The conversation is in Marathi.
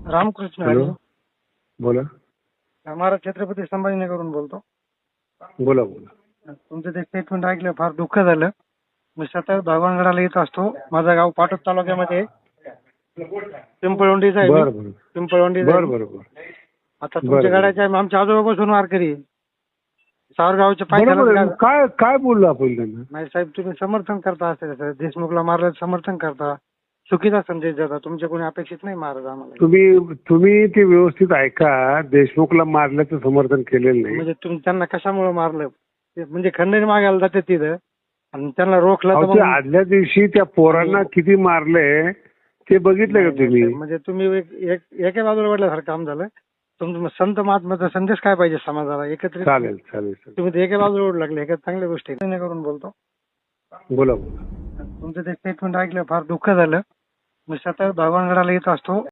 रामकृष्ण हॅलो, हरी. बोला महाराज छत्रपती संभाजीनगरवरून बोलतो. बोला बोला. तुमचं ते स्टेटमेंट ऐकलं, फार दुःख झालं. मी सतत भगवानगडाला येत असतो. माझं गाव पाटोद तालुक्यामध्ये पिंपळवंडीचं आहे. बर बर पिंपळवंडीचं बर आहे. बर बर आता तुमच्या गाड्याच्या आमच्या आजोबापासून वारकरी सावरगावच्या बरोबर आहे. पायथ्याला. काय काय बोललो आपण त्यांना? नाही साहेब, तुम्ही समर्थन करता असेल देशमुखला मारलं, समर्थन करता, चुकीचा संदेश देता. तुमच्या कोणी अपेक्षित नाही महाराज आम्हाला. तुम्ही ते व्यवस्थित ऐका. देशमुखला मारल्याचं समर्थन केलेलं नाही. म्हणजे तुम्ही त्यांना कशामुळे मारलं ते म्हणजे खंडणी मागायला जाते तिथं आणि त्यांना रोखलं तर अहो, ते मग आदल्या दिवशी त्या पोरांना किती मारले ते बघितलं का तुम्ही? म्हणजे तुम्ही एका बाजूला वाढल्यासारखं काम झालं. तुमचं संत महात्माचा संदेश काय पाहिजे समाजाला एकत्रित? चालेल चालेल चालेल. तुम्ही ते एका बाजूला ओढ लागले. एका चांगल्या गोष्टी करून बोलतो. बोला बोला. तुमचं ते स्टेटमेंट ऐकलं, फार दुःख झालं. मी सतत भगवानगडाला येत असतो.